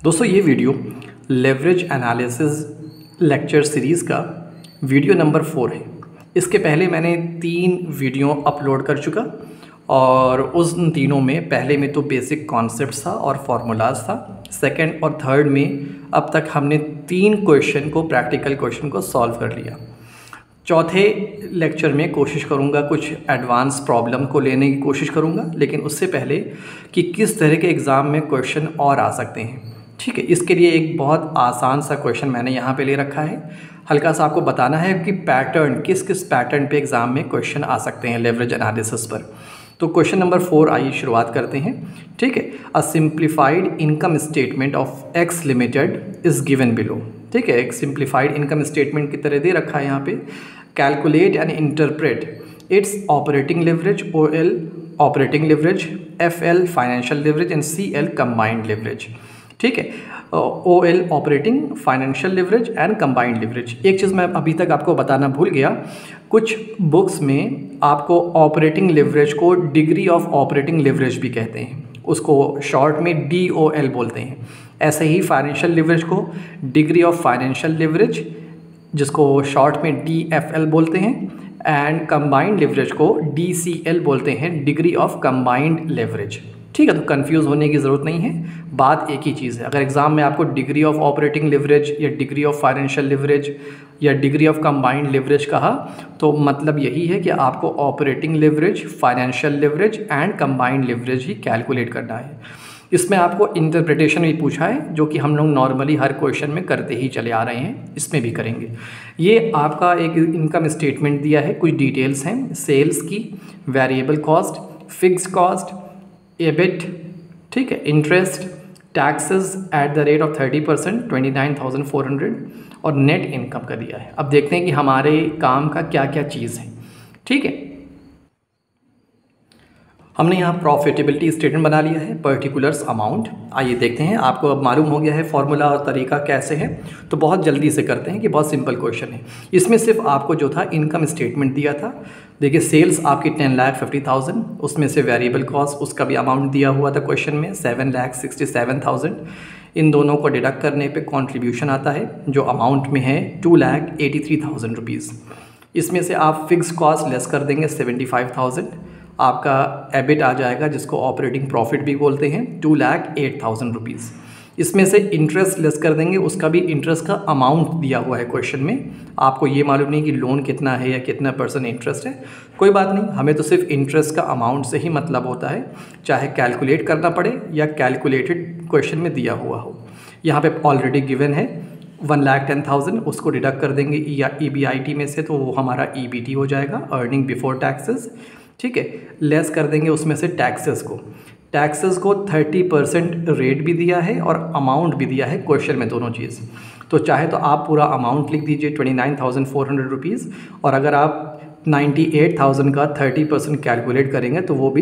दोस्तों ये video leverage analysis lecture series का वीडियो नंबर 4 है। इसके पहले मैंने 3 वीडियो अपलोड कर चुका और उस तीनों में पहले में तो बेसिक कॉन्सेप्ट्स था और फार्मूलाज था। सेकंड और थर्ड में अब तक हमने 3 क्वेश्चन को प्रैक्टिकल क्वेश्चन को सॉल्व कर लिया। चौथे लेक्चर में कोशिश करूंगा कुछ एडवांस प्रॉब्लम को लेने की कोशिश करूंगा, लेकिन उससे पहले कि किस तरह के एग्ज़ाम में क्वेश्चन और आ सकते हैं। ठीक है, इसके लिए एक बहुत आसान सा क्वेश्चन मैंने यहाँ पे ले रखा है। हल्का सा आपको बताना है कि पैटर्न किस किस पैटर्न पे एग्ज़ाम में क्वेश्चन आ सकते हैं लेवरेज एनालिसिस पर। तो क्वेश्चन नंबर 4 आइए शुरुआत करते हैं। ठीक है, अ simplified income statement of x limited is given below. ठीक है, एक सिंप्लीफाइड इनकम स्टेटमेंट की तरह दे रखा है यहाँ पे। Calculate and interpret it's operating leverage, OL operating leverage, FL financial leverage and CL combined leverage. ठीक है, OL operating, financial leverage and combined leverage. एक चीज़ मैं अभी तक आपको बताना भूल गया, कुछ बुक्स में आपको ऑपरेटिंग लेवरेज को डिग्री ऑफ ऑपरेटिंग लेवरेज भी कहते हैं, उसको शॉर्ट में DOL बोलते हैं। ऐसे ही फाइनेंशियल लेवरेज को डिग्री ऑफ फाइनेंशियल लेवरेज, जिसको शॉर्ट में DFL बोलते हैं, एंड कंबाइंड लेवरेज को DCL बोलते हैं, डिग्री ऑफ कंबाइंड लेवरेज। ठीक है, तो कंफ्यूज होने की ज़रूरत नहीं है, बात एक ही चीज़ है। अगर एग्ज़ाम में आपको डिग्री ऑफ ऑपरेटिंग लेवरेज या डिग्री ऑफ फाइनेंशियल लेवरेज या डिग्री ऑफ कंबाइंड लेवरेज कहा, तो मतलब यही है कि आपको operating leverage, financial leverage and combined leverage he calculate करना है। इसमें आपको इंटरप्रिटेशन भी पूछा है, जो कि हम लोग नॉर्मली हर क्वेश्चन में करते ही चले आ रहे हैं, इसमें भी करेंगे। ये आपका एक इनकम स्टेटमेंट दिया है, कुछ डिटेल्स हैं सेल्स की, variable cost, fix cost, EBIT, ठीक है, interest, taxes at the rate of 30%, 29,400 और नेट इनकम का दिया है। अब देखते हैं कि हमारे काम का क्या क्या चीज़ है। ठीक है, हमने यहाँ प्रॉफिटेबिलिटी स्टेटमेंट बना लिया है, पर्टिकुलर्स अमाउंट। आइए देखते हैं, आपको अब मालूम हो गया है फॉर्मूला और तरीका कैसे है, तो बहुत जल्दी से करते हैं कि बहुत सिंपल क्वेश्चन है। इसमें सिर्फ आपको जो था इनकम स्टेटमेंट दिया था। देखिए, सेल्स आपकी 10,50,000, उसमें से वेरिएबल कॉस्ट उसका भी अमाउंट दिया हुआ था क्वेश्चन में 7,67,000। इन दोनों को डिडक्ट करने पे कंट्रीब्यूशन आता है, जो अमाउंट में है 2,83,000 रुपीज़। इसमें से आप फिक्स कॉस्ट लेस कर देंगे 75,000, आपका EBIT आ जाएगा, जिसको ऑपरेटिंग प्रॉफिट भी बोलते हैं, 2,08,000 रुपीज़। इसमें से इंटरेस्ट लेस कर देंगे, उसका भी इंटरेस्ट का अमाउंट दिया हुआ है क्वेश्चन में। आपको ये मालूम नहीं कि लोन कितना है या कितना % इंटरेस्ट है, कोई बात नहीं, हमें तो सिर्फ इंटरेस्ट का अमाउंट से ही मतलब होता है, चाहे कैलकुलेट करना पड़े या कैलकुलेटेड क्वेश्चन में दिया हुआ हो। यहाँ पे ऑलरेडी गिवन है 1,10,000, उसको डिडक्ट कर देंगे या EBIT में से, तो वो हमारा EBT हो जाएगा, अर्निंग बिफोर टैक्सेस। ठीक है, लेस कर देंगे उसमें से टैक्सेस को 30% रेट भी दिया है और अमाउंट भी दिया है क्वेश्चन में, दोनों चीज़। तो चाहे तो आप पूरा अमाउंट लिख दीजिए 29,400 रुपीज़, और अगर आप 98,000 का 30% कैलकुलेट करेंगे तो वो भी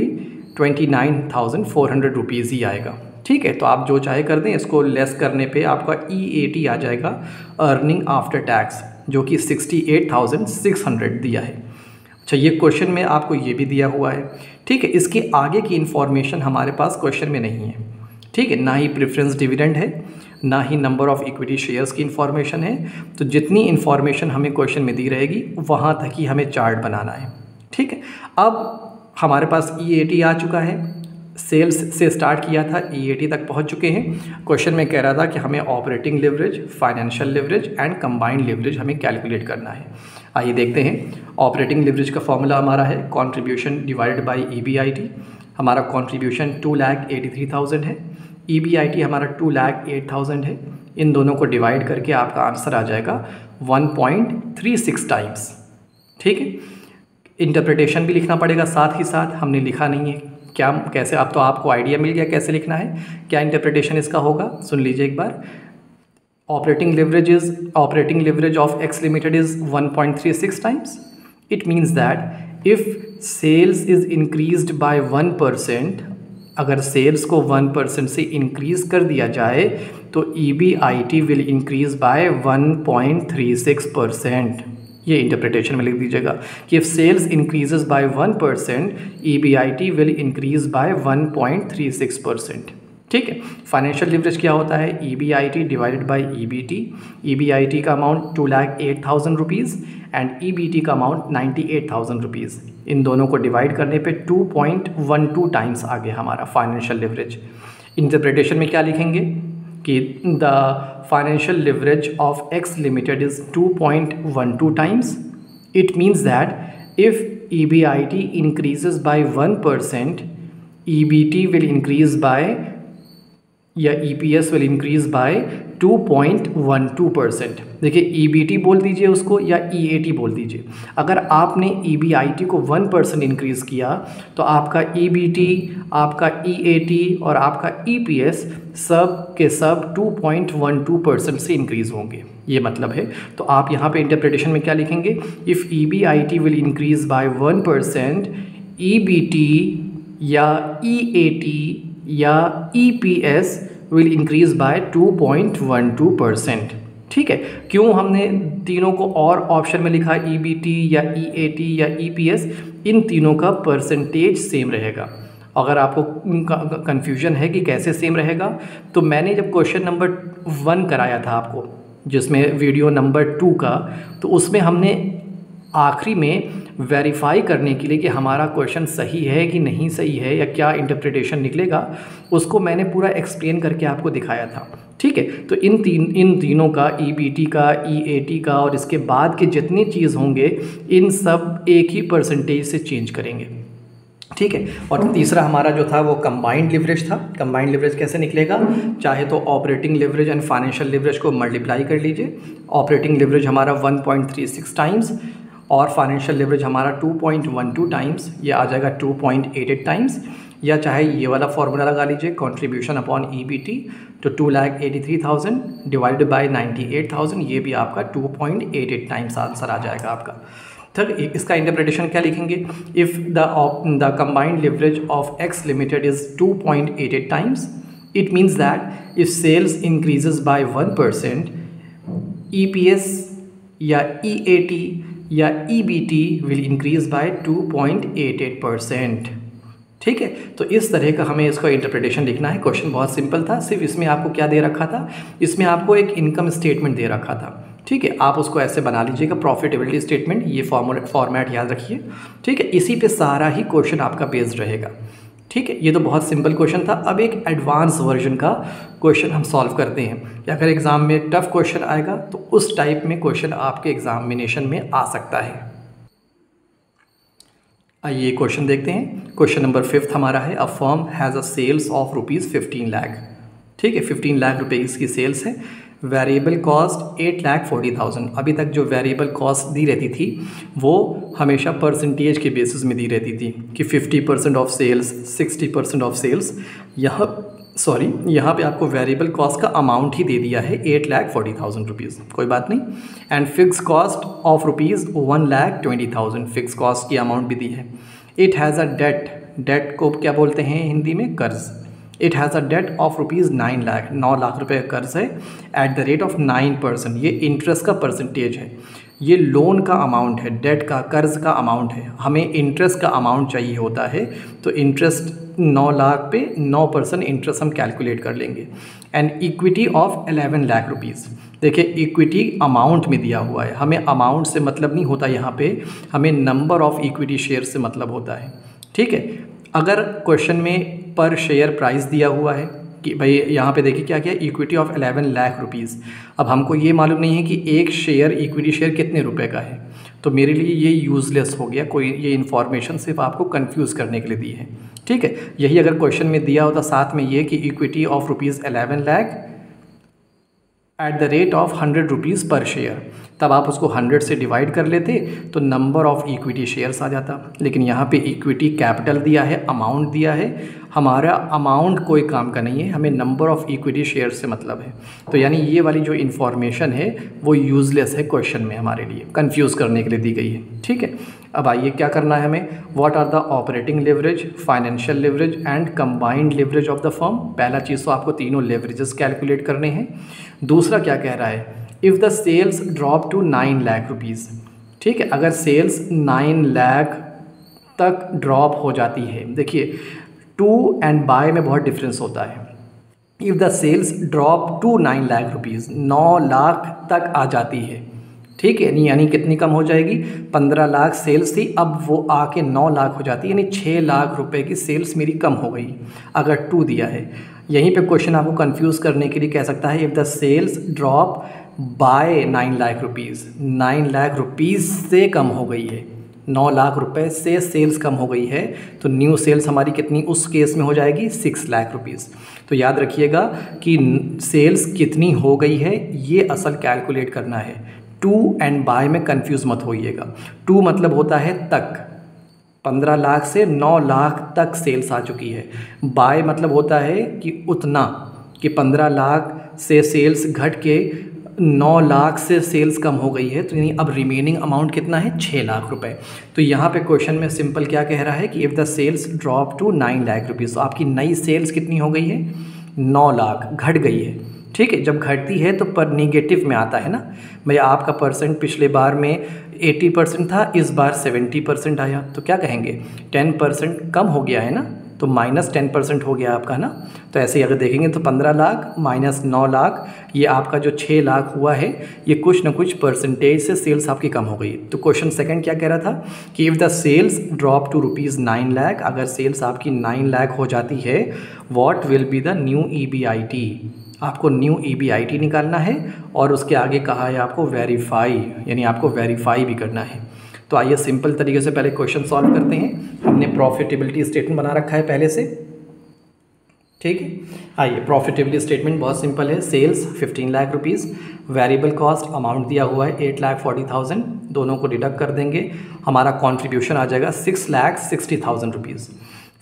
29,400 रुपीज़ ही आएगा। ठीक है, तो आप जो चाहे कर दें, इसको लेस करने पे आपका EAT आ जाएगा, अर्निंग आफ्टर टैक्स, जो कि 68,600 दिया है। अच्छा, ये क्वेश्चन में आपको ये भी दिया हुआ है। ठीक है, इसके आगे की इन्फॉर्मेशन हमारे पास क्वेश्चन में नहीं है। ठीक है, ना ही प्रेफरेंस डिविडेंड है, ना ही नंबर ऑफ़ इक्विटी शेयर्स की इन्फॉर्मेशन है। तो जितनी इन्फॉर्मेशन हमें क्वेश्चन में दी रहेगी, वहाँ तक ही हमें चार्ट बनाना है। ठीक है, अब हमारे पास EAT आ चुका है, सेल्स से स्टार्ट किया था, EAT तक पहुंच चुके हैं। क्वेश्चन में कह रहा था कि हमें operating leverage, financial leverage and combined leverage हमें कैलकुलेट करना है। आइए देखते हैं। ऑपरेटिंग लेवरेज का फॉर्मूला हमारा है कंट्रीब्यूशन डिवाइडेड बाय EBIT। हमारा कंट्रीब्यूशन 2,83,000 है, EBIT हमारा 2,08,000 है। इन दोनों को डिवाइड करके आपका आंसर आ जाएगा 1.36 टाइम्स। ठीक है, इंटरप्रिटेशन भी लिखना पड़ेगा साथ ही साथ, हमने लिखा नहीं है क्या, कैसे, आप तो आपको आइडिया मिल गया कैसे लिखना है, क्या इंटरप्रिटेशन इसका होगा, सुन लीजिए एक बार। Operating leverage of X limited is 1.36 times. It means that if sales is increased by 1%, अगर सेल्स को 1% से इंक्रीज कर दिया जाए तो EBIT विल इंक्रीज बाय 1.36%। ये इंटरप्रिटेशन में लिख दीजिएगा कि if sales increases by 1%, EBIT will increase by 1.36%। ठीक है। फाइनेंशियल लिवरेज क्या होता है, EBIT divided by EBT। EBIT का अमाउंट 2,08,000 रुपीज़ एंड EBT का अमाउंट 98,000 रुपीज़। इन दोनों को डिवाइड करने पे 2.12 टाइम्स आ गया हमारा फाइनेंशियल लिवरेज। इंटरप्रिटेशन में क्या लिखेंगे कि the financial leverage of X limited is 2.12 times. It means that if EBIT increases by 1%, EBT will increase by या EPS will increase by 2.12%। देखिए EBT बोल दीजिए उसको या EAT बोल दीजिए। अगर आपने EBIT को 1% इंक्रीज़ किया तो आपका EBT, आपका EAT और आपका EPS सब के सब 2.12% से इंक्रीज़ होंगे, ये मतलब है। तो आप यहाँ पे इंटरप्रिटेशन में क्या लिखेंगे, if EBIT will increase by 1%, EBT या EAT या EPS विल इंक्रीज़ बाय 2.12%। ठीक है। क्यों हमने तीनों को और ऑप्शन में लिखा, EBT या EAT या EPS, इन तीनों का परसेंटेज सेम रहेगा। अगर आपको कन्फ्यूजन है कि कैसे सेम रहेगा, तो मैंने जब क्वेश्चन नंबर 1 कराया था आपको, जिसमें वीडियो नंबर 2 का, तो उसमें हमने आखिरी में वेरीफाई करने के लिए कि हमारा क्वेश्चन सही है कि नहीं सही है या क्या इंटरप्रिटेशन निकलेगा, उसको मैंने पूरा एक्सप्लेन करके आपको दिखाया था। ठीक है। तो इन तीनों का, EBT का, EAT का और इसके बाद के जितनी चीज़ होंगे, इन सब एक ही परसेंटेज से चेंज करेंगे। ठीक है। और तीसरा हमारा जो था वो कंबाइंड लिवरेज था। कंबाइंड लिवरेज कैसे निकलेगा, चाहे तो operating leverage and financial leverage को मल्टीप्लाई कर लीजिए। ऑपरेटिंग लिवरेज हमारा 1.36 टाइम्स और फाइनेंशियल लिवरेज हमारा 2.12 टाइम्स, ये आ जाएगा 2.88 टाइम्स। या चाहे ये वाला फॉर्मूला लगा लीजिए, कंट्रीब्यूशन अपॉन EBT, तो 2,83,000 डिवाइडेड बाय 98,000, ये भी आपका 2.88 टाइम्स आंसर आ जाएगा आपका। ठीक, इसका इंटरप्रिटेशन क्या लिखेंगे, if the combined leverage of X limited is 2.88 times, it means that if sales increases by 1%, EPS या EAT या EBT विल इंक्रीज बाय 2.88%। ठीक है। तो इस तरह का हमें इसका इंटरप्रिटेशन लिखना है। क्वेश्चन बहुत सिंपल था, सिर्फ इसमें आपको क्या दे रखा था, इसमें आपको एक इनकम स्टेटमेंट दे रखा था। ठीक है। आप उसको ऐसे बना लीजिएगा, प्रॉफिटेबिलिटी स्टेटमेंट, ये फॉर्मेट याद रखिए। ठीक है। इसी पे सारा ही क्वेश्चन आपका बेस्ड रहेगा। ठीक है। ये तो बहुत सिंपल क्वेश्चन था। अब एक एडवांस वर्जन का क्वेश्चन हम सॉल्व करते हैं कि अगर एग्ज़ाम में टफ क्वेश्चन आएगा तो उस टाइप में क्वेश्चन आपके एग्जामिनेशन में आ सकता है। आइए क्वेश्चन देखते हैं। क्वेश्चन नंबर 5 हमारा है, a firm has a sales of ₹15 lakh. ठीक है। 15 लाख रुपए इसकी सेल्स है। Variable cost 8,40,000। अभी तक जो वेरिएबल कॉस्ट दी रहती थी वो हमेशा परसेंटेज के बेसिस में दी रहती थी कि 50% ऑफ सेल्स, 60% ऑफ सेल्स। यहाँ पे आपको वेरिएबल कॉस्ट का अमाउंट ही दे दिया है 8,40,000 रुपीज़, कोई बात नहीं। And fix cost of ₹1,20,000, fix cost की अमाउंट भी दी है। इट हैज़ अ डेट को क्या बोलते हैं हिंदी में, कर्ज। It has a debt of ₹9 lakh, 9 lakh रुपए का कर्ज है। एट द रेट ऑफ 9%, ये इंटरेस्ट का परसेंटेज है। ये लोन का अमाउंट है, डेट का, कर्ज का अमाउंट है। हमें इंटरेस्ट का अमाउंट चाहिए होता है, तो इंटरेस्ट 9 लाख पे 9% इंटरेस्ट हम कैलकुलेट कर लेंगे। And equity of 11 lakh rupees. देखिए इक्विटी अमाउंट में दिया हुआ है, हमें अमाउंट से मतलब नहीं होता, यहाँ पे हमें नंबर ऑफ इक्विटी शेयर से मतलब होता है। ठीक है। अगर क्वेश्चन में पर शेयर प्राइस दिया हुआ है कि भाई यहाँ पे देखिए क्या क्या, इक्विटी ऑफ 11 लाख रुपीज़। अब हमको ये मालूम नहीं है कि एक शेयर, इक्विटी शेयर कितने रुपए का है, तो मेरे लिए ये यूज़लेस हो गया। कोई ये इन्फॉर्मेशन सिर्फ आपको कंफ्यूज करने के लिए दी है। ठीक है। यही अगर क्वेश्चन में दिया होता साथ में ये कि equity of ₹11 lakh at the rate of 100 rupees पर शेयर, तब आप उसको 100 से डिवाइड कर लेते तो नंबर ऑफ़ इक्विटी शेयर्स आ जाता। लेकिन यहाँ पे इक्विटी कैपिटल दिया है, अमाउंट दिया है। हमारा अमाउंट कोई काम का नहीं है, हमें नंबर ऑफ़ इक्विटी शेयर से मतलब है। तो यानी ये वाली जो इन्फॉर्मेशन है वो यूज़लेस है क्वेश्चन में, हमारे लिए कंफ्यूज करने के लिए दी गई है। ठीक है। अब आइए क्या करना है हमें, what are the operating leverage, financial leverage and combined leverage of the firm. पहला चीज़ तो आपको तीनों लिवरेजेस कैलकुलेट करने हैं। दूसरा क्या कह रहा है, if the sales drop to 9 lakh rupees. ठीक है। अगर सेल्स 9 लाख तक ड्रॉप हो जाती है, देखिए टू एंड बाय में बहुत डिफरेंस होता है। If the sales drop to 9 lakh rupees, 9 lakh तक आ जाती है, ठीक है, यानी कितनी कम हो जाएगी, 15 लाख सेल्स थी, अब वो आके 9 लाख हो जाती है, यानी 6 लाख रुपए की सेल्स मेरी कम हो गई अगर 2 दिया है। यहीं पे क्वेश्चन आपको कंफ्यूज करने के लिए कह सकता है, if the sales drop by 9 lakh rupees, 9 lakh rupees से कम हो गई है, 9 लाख रुपए से सेल्स कम हो गई है, तो न्यू सेल्स हमारी कितनी उस केस में हो जाएगी, 6 लाख रुपीज़। तो याद रखिएगा कि सेल्स कितनी हो गई है ये असल कैलकुलेट करना है। टू एंड बाय में कंफ्यूज मत होइएगा। टू मतलब होता है तक, 15 लाख से 9 लाख तक सेल्स आ चुकी है। बाय मतलब होता है कि उतना, कि 15 लाख से सेल्स घट के 9 लाख से सेल्स कम हो गई है, तो यानी अब रिमेनिंग अमाउंट कितना है, 6 लाख रुपए। तो यहाँ पे क्वेश्चन में सिंपल क्या कह रहा है कि if the sales drop to 9 lakh rupees, तो आपकी नई सेल्स कितनी हो गई है, 9 लाख, घट गई है, ठीक है। जब घटती है तो पर नेगेटिव में आता है ना भैया, आपका परसेंट पिछले बार में 80% था, इस बार 70% आया, तो क्या कहेंगे, 10% कम हो गया है ना, तो -10% हो गया आपका ना। तो ऐसे ही अगर देखेंगे तो 15 लाख माइनस 9 लाख, ये आपका जो 6 लाख हुआ है, ये कुछ ना कुछ परसेंटेज से सेल्स आपकी कम हो गई। तो क्वेश्चन सेकंड क्या कह रहा था कि if the sales drop to rupees 9 lakh, अगर सेल्स आपकी 9 लाख हो जाती है, what will be the new EBIT, आपको न्यू EBIT निकालना है, और उसके आगे कहा है आपको वेरीफाई, यानी आपको वेरीफाई भी करना है। तो आइए सिंपल तरीके से पहले क्वेश्चन सॉल्व करते हैं। हमने प्रॉफिटेबिलिटी स्टेटमेंट बना रखा है पहले से, ठीक है। आइए, प्रॉफिटेबिलिटी स्टेटमेंट बहुत सिंपल है। Sales 15 lakh rupees, variable cost amount दिया हुआ है 8,40,000, दोनों को डिडक्ट कर देंगे, हमारा कॉन्ट्रीब्यूशन आ जाएगा 6,60,000 रुपीज़।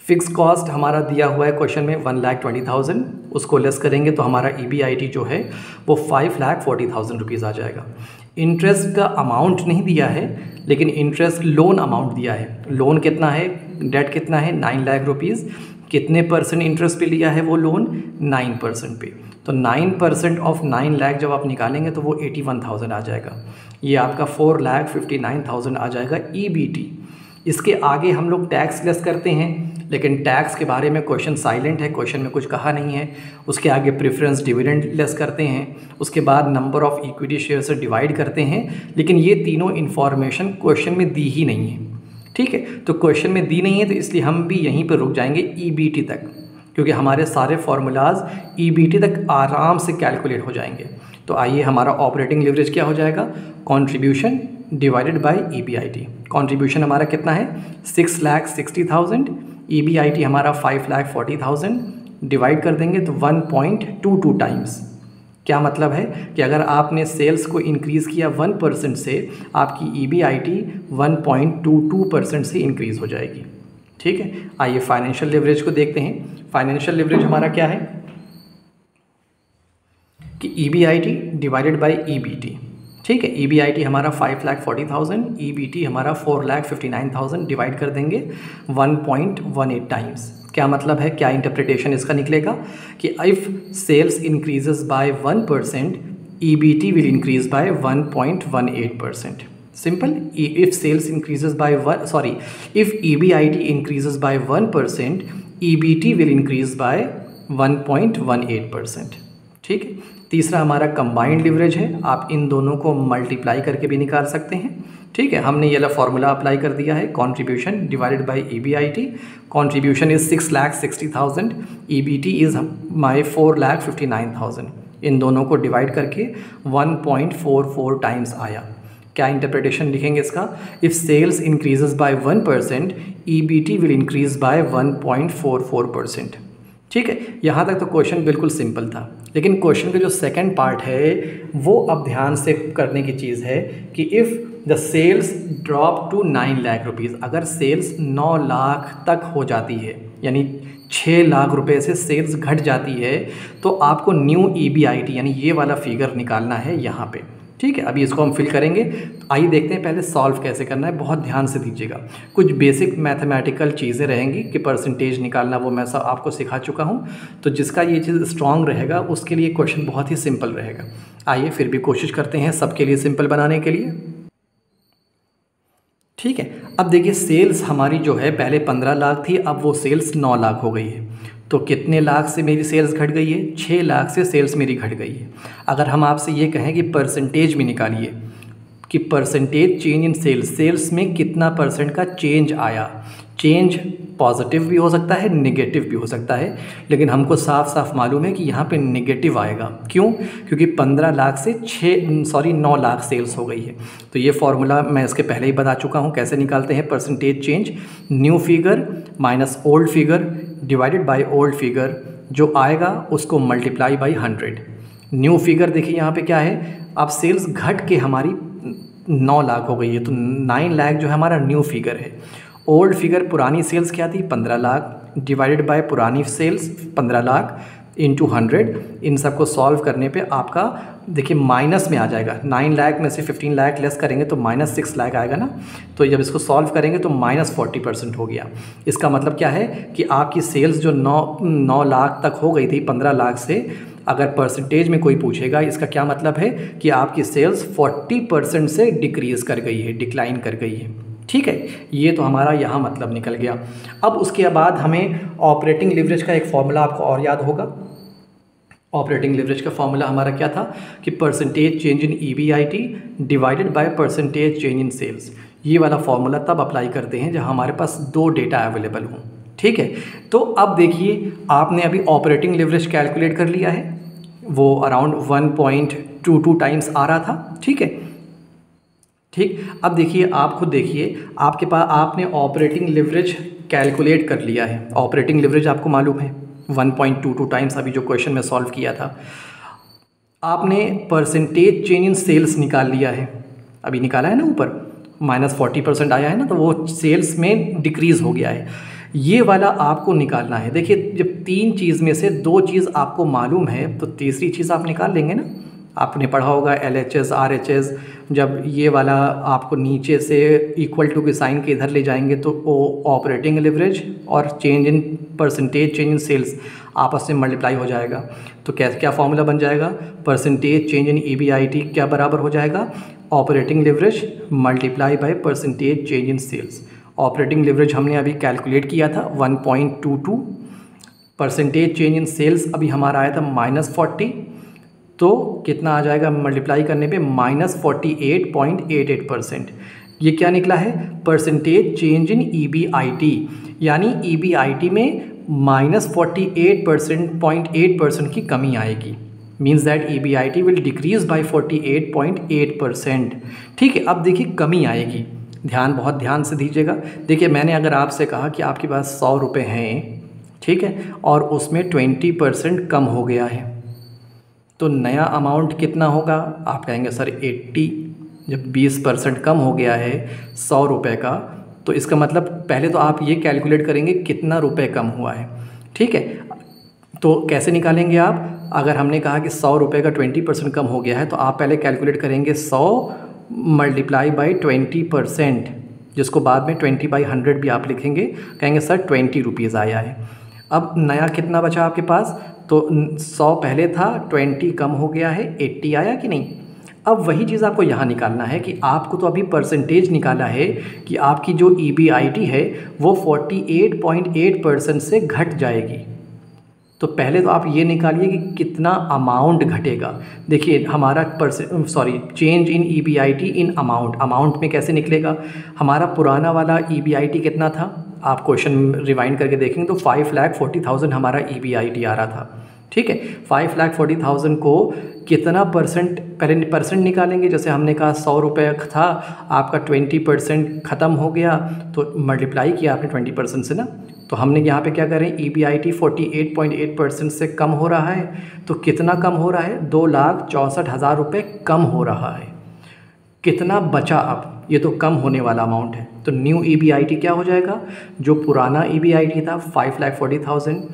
फिक्स कॉस्ट हमारा दिया हुआ है क्वेश्चन में 1,20,000, उसको लेस करेंगे तो हमारा EBIT जो है वो 5,40,000 रुपीज़ आ जाएगा। इंटरेस्ट का अमाउंट नहीं दिया है, लेकिन इंटरेस्ट लोन अमाउंट दिया है। लोन कितना है, डेट कितना है, 9 लाख रुपीज़, कितने परसेंट इंटरेस्ट पे लिया है वो लोन, 9% पे। तो 9% ऑफ 9 लाख जब आप निकालेंगे तो वो 81,000 आ जाएगा, ये आपका 4,59,000 आ जाएगा EBT। इसके आगे हम लोग टैक्स लेस करते हैं, लेकिन टैक्स के बारे में क्वेश्चन साइलेंट है, क्वेश्चन में कुछ कहा नहीं है। उसके आगे प्रेफरेंस डिविडेंड लेस करते हैं, उसके बाद नंबर ऑफ़ इक्विटी शेयर से डिवाइड करते हैं, लेकिन ये तीनों इन्फॉर्मेशन क्वेश्चन में दी ही नहीं है, ठीक है। तो क्वेश्चन में दी नहीं है, तो इसलिए हम भी यहीं पर रुक जाएंगे EBT तक, क्योंकि हमारे सारे फार्मूलाज EBT तक आराम से कैलकुलेट हो जाएंगे। तो आइए, हमारा ऑपरेटिंग लिवरेज क्या हो जाएगा, contribution divided by EBIT। Contribution हमारा कितना है, 6,60,000, EBIT हमारा 5,40,000, डिवाइड कर देंगे तो 1.22 टाइम्स। क्या मतलब है कि अगर आपने सेल्स को इंक्रीज़ किया 1% से, आपकी EBIT 1.22% से इंक्रीज़ हो जाएगी, ठीक है। आइए फाइनेंशियल लिवरेज को देखते हैं। फाइनेंशियल लिवरेज हमारा क्या है कि EBIT डिवाइडेड बाय EBT, ठीक है। EBIT हमारा 5,40,000, EBT हमारा 4,59,000, डिवाइड कर देंगे 1.18 टाइम्स। क्या मतलब है, क्या इंटरप्रिटेशन इसका निकलेगा कि if sales increases by 1%, EBT will increase by 1.18%। Simple, if sales increases by if EBIT increases by 1%, EBT will increase by 1.18%, ठीक है। तीसरा हमारा कंबाइंड लिवरेज है, आप इन दोनों को मल्टीप्लाई करके भी निकाल सकते हैं, ठीक है। हमने ये वाला फॉर्मूला अप्लाई कर दिया है, contribution divided by EBIT। Contribution is 6,60,000, EBT is my 4,59,000, इन दोनों को डिवाइड करके 1.44 टाइम्स आया। क्या इंटरप्रिटेशन लिखेंगे इसका, if sales increases by 1%, EBT will increase by 1.44%, ठीक है। यहाँ तक तो क्वेश्चन बिल्कुल सिंपल था, लेकिन क्वेश्चन का जो सेकंड पार्ट है वो अब ध्यान से करने की चीज़ है कि if the sales drop to 9 lakh rupees, अगर सेल्स 9 लाख तक हो जाती है, यानी 6 लाख रुपए से सेल्स घट जाती है, तो आपको न्यू EBIT यानी ये वाला फिगर निकालना है यहाँ पे, ठीक है। अभी इसको हम फिल करेंगे, तो आइए देखते हैं पहले सॉल्व कैसे करना है। बहुत ध्यान से दीजिएगा, कुछ बेसिक मैथमेटिकल चीज़ें रहेंगी कि परसेंटेज निकालना, वो मैं सब आपको सिखा चुका हूँ। तो जिसका ये चीज़ स्ट्रांग रहेगा उसके लिए क्वेश्चन बहुत ही सिंपल रहेगा। आइए फिर भी कोशिश करते हैं सबके लिए सिंपल बनाने के लिए, ठीक है। अब देखिए, सेल्स हमारी जो है पहले 15 लाख थी, अब वो सेल्स 9 लाख हो गई है। तो कितने लाख से मेरी सेल्स घट गई है? 6 लाख से सेल्स मेरी घट गई है। अगर हम आपसे ये कहें कि परसेंटेज में निकालिए कि percentage change in sales, sales में कितना परसेंट का चेंज आया। चेंज पॉजिटिव भी हो सकता है, नेगेटिव भी हो सकता है, लेकिन हमको साफ साफ मालूम है कि यहाँ पे नेगेटिव आएगा। क्यों? क्योंकि 15 लाख से 9 लाख सेल्स हो गई है। तो ये फॉर्मूला मैं इसके पहले ही बता चुका हूँ कैसे निकालते हैं percentage change. New figure minus old figure divided by old figure, जो आएगा उसको मल्टीप्लाई बाई 100। न्यू फिगर देखिए यहाँ पे क्या है, अब सेल्स घट के हमारी 9 लाख हो गई है, तो 9 लाख जो है हमारा न्यू फिगर है। ओल्ड फिगर पुरानी सेल्स क्या थी? 15 लाख डिवाइडेड बाय पुरानी सेल्स 15 लाख इंटू 100। इन सब को सॉल्व करने पे आपका देखिए माइनस में आ जाएगा। 9 लाख में से 15 लाख लेस करेंगे तो -6 लाख आएगा ना। तो जब इसको सॉल्व करेंगे तो -40% हो गया। इसका मतलब क्या है कि आपकी सेल्स जो 9 लाख तक हो गई थी 15 लाख से, अगर परसेंटेज में कोई पूछेगा इसका क्या मतलब है कि आपकी सेल्स 40% से डिक्रीज़ कर गई है, डिक्लाइन कर गई है। ठीक है, ये तो हमारा यहाँ मतलब निकल गया। अब उसके बाद हमें ऑपरेटिंग लिवरेज का एक फॉर्मूला आपको और याद होगा। ऑपरेटिंग लिवरेज का फॉर्मूला हमारा क्या था कि percentage change in EBIT divided by percentage change in sales. ये वाला फॉर्मूला तब अप्लाई करते हैं जब हमारे पास 2 डेटा अवेलेबल हों। ठीक है, तो अब देखिए आपने अभी ऑपरेटिंग लिवरेज कैलकुलेट कर लिया है, वो अराउंड 1.22 टाइम्स आ रहा था। ठीक है, ठीक। अब देखिए, आप खुद देखिए, आपके पास आपने ऑपरेटिंग लिवरेज कैलकुलेट कर लिया है। ऑपरेटिंग लिवरेज आपको मालूम है 1.22 टाइम्स, अभी जो क्वेश्चन में सॉल्व किया था। आपने परसेंटेज चेंज इन सेल्स निकाल लिया है, अभी निकाला है ना, ऊपर -40% आया है ना, तो वो सेल्स में डिक्रीज़ हो गया है। ये वाला आपको निकालना है। देखिए, जब 3 चीज़ में से 2 चीज़ आपको मालूम है तो तीसरी चीज़ आप निकाल लेंगे ना। आपने पढ़ा होगा LHS RHS, जब ये वाला आपको नीचे से इक्वल टू के साइन के इधर ले जाएंगे तो वो ऑपरेटिंग लिवरेज और change in percentage change in sales आपस में मल्टीप्लाई हो जाएगा। तो क्या फॉर्मूला बन जाएगा? परसेंटेज चेंज इन EBIT क्या बराबर हो जाएगा? Operating leverage multiply by percentage change in sales. Operating leverage हमने अभी कैलकुलेट किया था 1.22, परसेंटेज चेंज इन सेल्स अभी हमारा आया था -40, तो कितना आ जाएगा मल्टीप्लाई करने पे? -48.88%। ये क्या निकला है? परसेंटेज चेंज इन EBIT, यानी EBIT में -48.8% की कमी आएगी। Means that EBIT will decrease by 48.8%। ठीक है, अब देखिए कमी आएगी, बहुत ध्यान से दीजिएगा। देखिए, मैंने अगर आपसे कहा कि आपके पास 100 रुपये हैं, ठीक है, और उसमें 20% कम हो गया है, तो नया अमाउंट कितना होगा? आप कहेंगे सर 80। जब 20% कम हो गया है 100 रुपये का, तो इसका मतलब पहले तो आप ये कैलकुलेट करेंगे कितना रुपए कम हुआ है। ठीक है, तो कैसे निकालेंगे आप? अगर हमने कहा कि 100 रुपये का 20% कम हो गया है, तो आप पहले कैलकुलेट करेंगे 100 मल्टीप्लाई बाई 20%, जिसको बाद में 20/100 भी आप लिखेंगे। कहेंगे सर 20 रुपीज़ आया है। अब नया कितना बचा आपके पास? तो 100 पहले था, 20 कम हो गया है, 80 आया कि नहीं? अब वही चीज़ आपको यहाँ निकालना है कि आपको तो अभी परसेंटेज निकाला है कि आपकी जो EBIT है वो 48.8% से घट जाएगी। तो पहले तो आप ये निकालिए कि कितना अमाउंट घटेगा। देखिए, हमारा change in EBIT in amount में कैसे निकलेगा? हमारा पुराना वाला EBIT कितना था? आप क्वेश्चन रिवाइंड करके देखेंगे तो 5,40,000 हमारा EBIT आ रहा था। ठीक है, 5,40,000 को कितना परसेंट, पहले परसेंट निकालेंगे। जैसे हमने कहा 100 रुपये था, आपका 20% ख़त्म हो गया, तो मल्टीप्लाई किया आपने 20% से ना। तो हमने यहाँ पे क्या करें, EBIT 48.8% से कम हो रहा है, तो कितना कम हो रहा है? 2,64,000 रुपये कम हो रहा है। कितना बचा अब? ये तो कम होने वाला अमाउंट है। तो न्यू EBIT क्या हो जाएगा? जो पुराना EBIT था 5,40,000,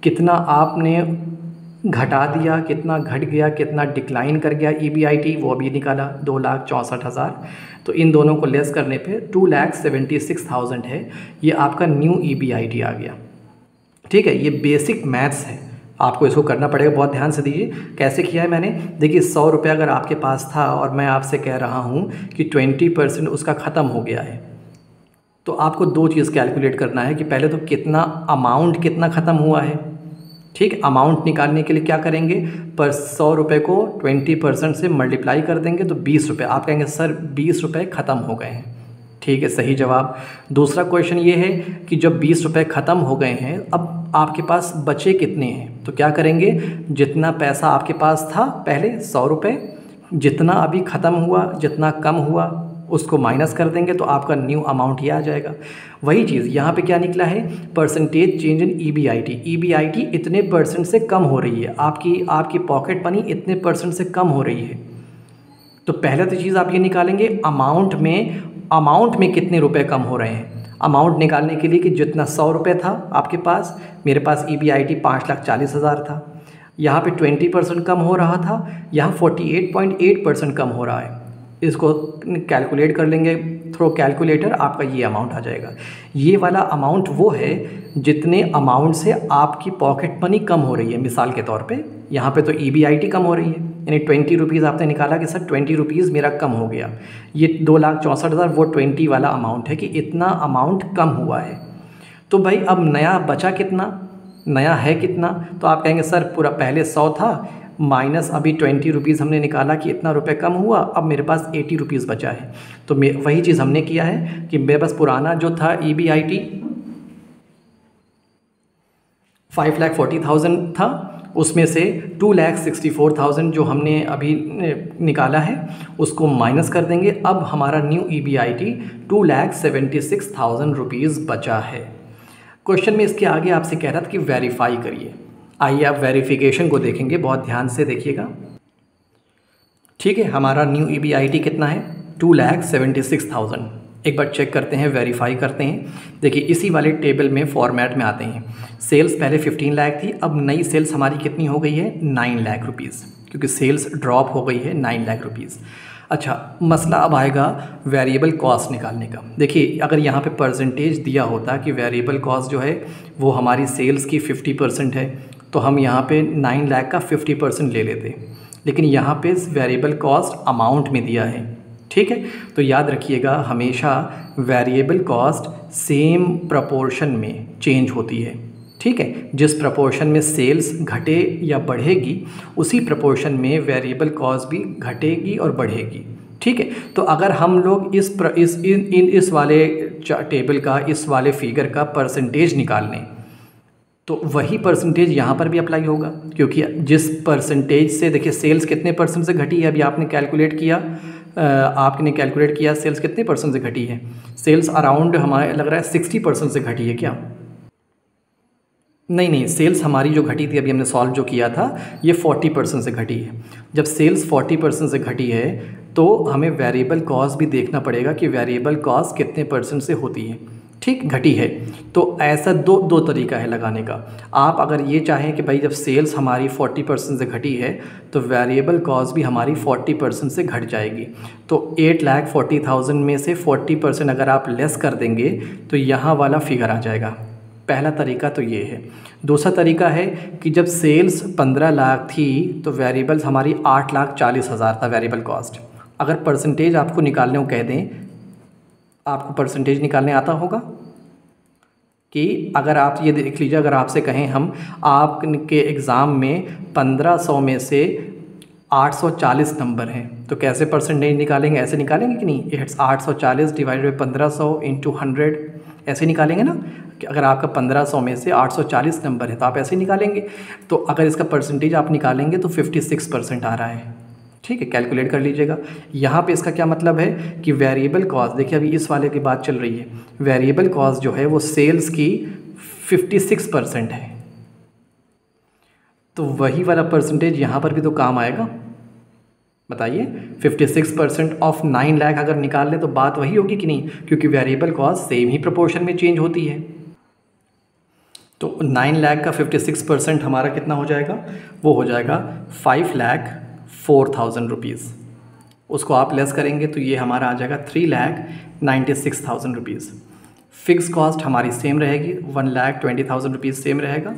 कितना आपने घटा दिया, कितना घट गया, कितना डिक्लाइन कर गया EBIT, वो अभी निकाला 2,64,000। तो इन दोनों को लेस करने पे 2,76,000 है, ये आपका न्यू EBIT आ गया। ठीक है, ये बेसिक मैथ्स है, आपको इसको करना पड़ेगा। बहुत ध्यान से दीजिए कैसे किया है मैंने। देखिए, 100 रुपये अगर आपके पास था और मैं आपसे कह रहा हूँ कि 20% उसका ख़त्म हो गया है, तो आपको 2 चीज़ कैलकुलेट करना है कि पहले तो कितना अमाउंट कितना ख़त्म हुआ है, ठीक है। अमाउंट निकालने के लिए क्या करेंगे, पर 100 रुपये को 20% से मल्टीप्लाई कर देंगे तो 20 रुपये। आप कहेंगे सर 20 रुपये ख़त्म हो गए हैं। ठीक है, सही जवाब। दूसरा क्वेश्चन ये है कि जब 20 रुपये ख़त्म हो गए हैं, अब आपके पास बचे कितने हैं, तो क्या करेंगे, जितना पैसा आपके पास था पहले 100 रुपये, जितना अभी ख़त्म हुआ, जितना कम हुआ उसको माइनस कर देंगे तो आपका न्यू अमाउंट ये आ जाएगा। वही चीज़ यहाँ पे क्या निकला है, percentage change in EBIT। EBIT इतने परसेंट से कम हो रही है, आपकी पॉकेट मनी इतने परसेंट से कम हो रही है। तो पहले तो चीज़ आप ये निकालेंगे अमाउंट में कितने रुपए कम हो रहे हैं। अमाउंट निकालने के लिए कि जितना 100 रुपये था आपके पास, मेरे पास EBIT 5,40,000 था, यहाँ पे 20% कम हो रहा था, यहाँ 48.8% कम हो रहा है। इसको कैलकुलेट कर लेंगे थ्रू कैलकुलेटर, आपका ये अमाउंट आ जाएगा। ये वाला अमाउंट वो है जितने अमाउंट से आपकी पॉकेट मनी कम हो रही है। मिसाल के तौर पे यहाँ पे तो EBIT कम हो रही है, यानी 20 रुपीज़ आपने निकाला कि सर 20 रुपीज़ मेरा कम हो गया। ये 2,64,000 वो 20 वाला अमाउंट है कि इतना अमाउंट कम हुआ है। तो भाई अब नया बचा कितना, नया है कितना, तो आप कहेंगे सर पूरा पहले 100 था माइनस अभी 20 रुपीज़ हमने निकाला कि इतना रुपये कम हुआ, अब मेरे पास 80 रुपीज़ बचा है। तो वही चीज़ हमने किया है कि मेरे पास पुराना जो था EBIT 5,40,000 था, उसमें से 2,64,000 जो हमने अभी निकाला है उसको माइनस कर देंगे। अब हमारा न्यू EBIT 2,76,000 रुपीज़ बचा है। क्वेश्चन में इसके आगे आपसे कह रहा था कि वेरीफाई करिए। आइए आप वेरिफिकेशन को देखेंगे, बहुत ध्यान से देखिएगा। ठीक है, हमारा न्यू EBIT कितना है, 2,76,000। एक बार चेक करते हैं, वेरीफाई करते हैं। देखिए इसी वाले टेबल में फॉर्मेट में आते हैं। सेल्स पहले 15 लाख थी, अब नई सेल्स हमारी कितनी हो गई है, 9 लाख रुपीज़, क्योंकि सेल्स ड्रॉप हो गई है 9 लाख रुपीज़। अच्छा, मसला अब आएगा वेरिएबल कॉस्ट निकालने का। देखिए अगर यहाँ पे परसेंटेज दिया होता कि वेरिएबल कॉस्ट जो है वो हमारी सेल्स की 50% है, तो हम यहाँ पे 9 लाख का 50% ले लेते, लेकिन यहाँ पे वेरिएबल कॉस्ट अमाउंट में दिया है। ठीक है, तो याद रखिएगा हमेशा वेरिएबल कॉस्ट सेम प्रपोर्शन में चेंज होती है। ठीक है, जिस प्रपोर्शन में सेल्स घटे या बढ़ेगी उसी प्रपोर्शन में वेरिएबल कॉस्ट भी घटेगी और बढ़ेगी। ठीक है, तो अगर हम लोग इस वाले टेबल का, इस वाले फिगर का परसेंटेज निकाल लें तो वही परसेंटेज यहाँ पर भी अप्लाई होगा, क्योंकि जिस परसेंटेज से, देखिए सेल्स कितने परसेंट से घटी है, अभी आपने कैलकुलेट किया सेल्स कितने परसेंट से घटी है। सेल्स अराउंड हमारे लग रहा है 60% से घटी है क्या, नहीं, सेल्स हमारी जो घटी थी, अभी हमने सॉल्व जो किया था, ये 40% से घटी है। जब सेल्स 40% से घटी है तो हमें वेरिएबल कॉस्ट भी देखना पड़ेगा कि वेरिएबल कॉस्ट कितने परसेंट से होती है। ठीक, घटी है। तो ऐसा दो तरीका है लगाने का। आप अगर ये चाहें कि भाई जब सेल्स हमारी 40% से घटी है तो वेरिएबल कॉस्ट भी हमारी 40% से घट जाएगी, तो 8,40,000 में से 40% अगर आप लेस कर देंगे तो यहाँ वाला फिगर आ जाएगा। पहला तरीका तो ये है। दूसरा तरीका है कि जब सेल्स 15 लाख थी तो वेरिएबल्स हमारी 8,40,000 था वेरिएबल कॉस्ट। अगर परसेंटेज आपको निकालने को कह दें, आपको परसेंटेज निकालने आता होगा कि अगर आप ये देख लीजिए, अगर आपसे कहें हम आपके एग्ज़ाम में 1500 में से 840 नंबर हैं तो कैसे परसेंटेज निकालेंगे, ऐसे निकालेंगे कि नहीं, 840 डिवाइडेड बाई 1500 इंटू 100 ऐसे निकालेंगे ना। कि अगर आपका 1500 में से 840 नंबर है तो आप ऐसे निकालेंगे। तो अगर इसका परसेंटेज आप निकालेंगे तो 56% आ रहा है। ठीक है, कैलकुलेट कर लीजिएगा। यहाँ पे इसका क्या मतलब है कि वेरिएबल कॉस्ट, देखिए अभी इस वाले की बात चल रही है, वेरिएबल कॉस्ट जो है वो सेल्स की 56% है, तो वही वाला परसेंटेज यहाँ पर भी तो काम आएगा। बताइए 56% ऑफ 9 लाख अगर निकाल ले तो बात वही होगी कि नहीं, क्योंकि वेरिएबल कॉस्ट सेम ही प्रोपोर्शन में चेंज होती है। तो 9 लाख का 56% हमारा कितना हो जाएगा, वो हो जाएगा 5,04,000 रुपीज़। उसको आप लेस करेंगे तो ये हमारा आ जाएगा 3,96,000 रुपीज़। फ़िक्स कॉस्ट हमारी सेम रहेगी, 1,20,000 रुपीज़ सेम रहेगा।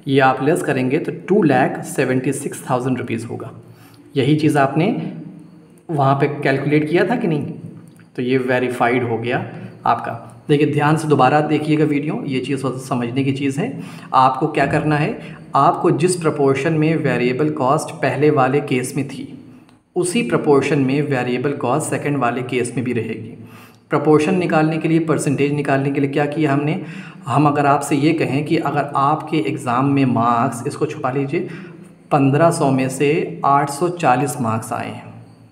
ये आप लेस करेंगे तो 2,76,000 रुपीज़ होगा। यही चीज़ आपने वहाँ पे कैलकुलेट किया था कि नहीं, तो ये वेरीफाइड हो गया आपका। देखिए ध्यान से दोबारा देखिएगा वीडियो, ये चीज़ समझने की चीज़ है। आपको क्या करना है, आपको जिस प्रपोर्शन में वेरिएबल कॉस्ट पहले वाले केस में थी उसी प्रपोर्शन में वेरिएबल कॉस्ट सेकंड वाले केस में भी रहेगी। प्रपोर्शन निकालने के लिए, परसेंटेज निकालने के लिए क्या किया हमने, हम अगर आपसे ये कहें कि अगर आपके एग्ज़ाम में मार्क्स, इसको छुपा लीजिए, 1500 में से 840 मार्क्स आए हैं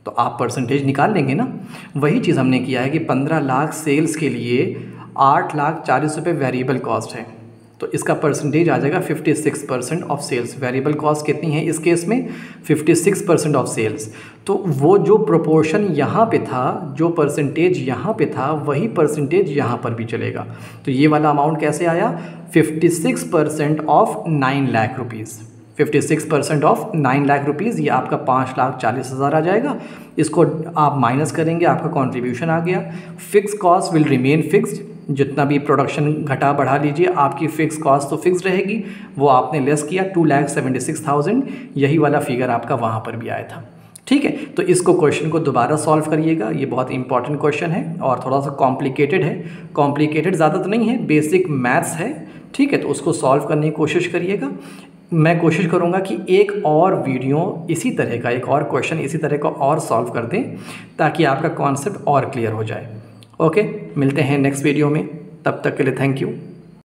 तो आप परसेंटेज निकाल लेंगे ना। वही चीज़ हमने किया है कि 15 लाख सेल्स के लिए 8,40,000 रुपये वेरिएबल कॉस्ट है तो इसका परसेंटेज आ जाएगा 56% ऑफ सेल्स। वेरिएबल कॉस्ट कितनी है इस केस में, 56% ऑफ सेल्स। तो वो जो प्रोपोर्शन यहाँ पे था, जो परसेंटेज यहाँ पे था, वही परसेंटेज यहाँ पर भी चलेगा। तो ये वाला अमाउंट कैसे आया, 56% of 9 lakh rupees. 56% of 9 lakh rupees, ये आपका 5,40,000 आ जाएगा। इसको आप माइनस करेंगे, आपका कंट्रीब्यूशन आ गया। Fix cost will remain fixed, जितना भी प्रोडक्शन घटा बढ़ा लीजिए, आपकी फ़िक्स कॉस्ट तो फिक्स रहेगी, वो आपने लेस किया 2,76,000, यही वाला फिगर आपका वहाँ पर भी आया था। ठीक है, तो इसको क्वेश्चन को दोबारा सॉल्व करिएगा, ये बहुत इंपॉर्टेंट क्वेश्चन है और थोड़ा सा कॉम्प्लिकेटेड है। कॉम्प्लिकेटेड ज़्यादा तो नहीं है, बेसिक मैथ्स है। ठीक है, तो उसको सॉल्व करने की कोशिश करिएगा। मैं कोशिश करूँगा कि एक और वीडियो इसी तरह का, एक और क्वेश्चन इसी तरह का और सॉल्व कर दें ताकि आपका कॉन्सेप्ट और क्लियर हो जाए। ओके, मिलते हैं नेक्स्ट वीडियो में, तब तक के लिए थैंक यू।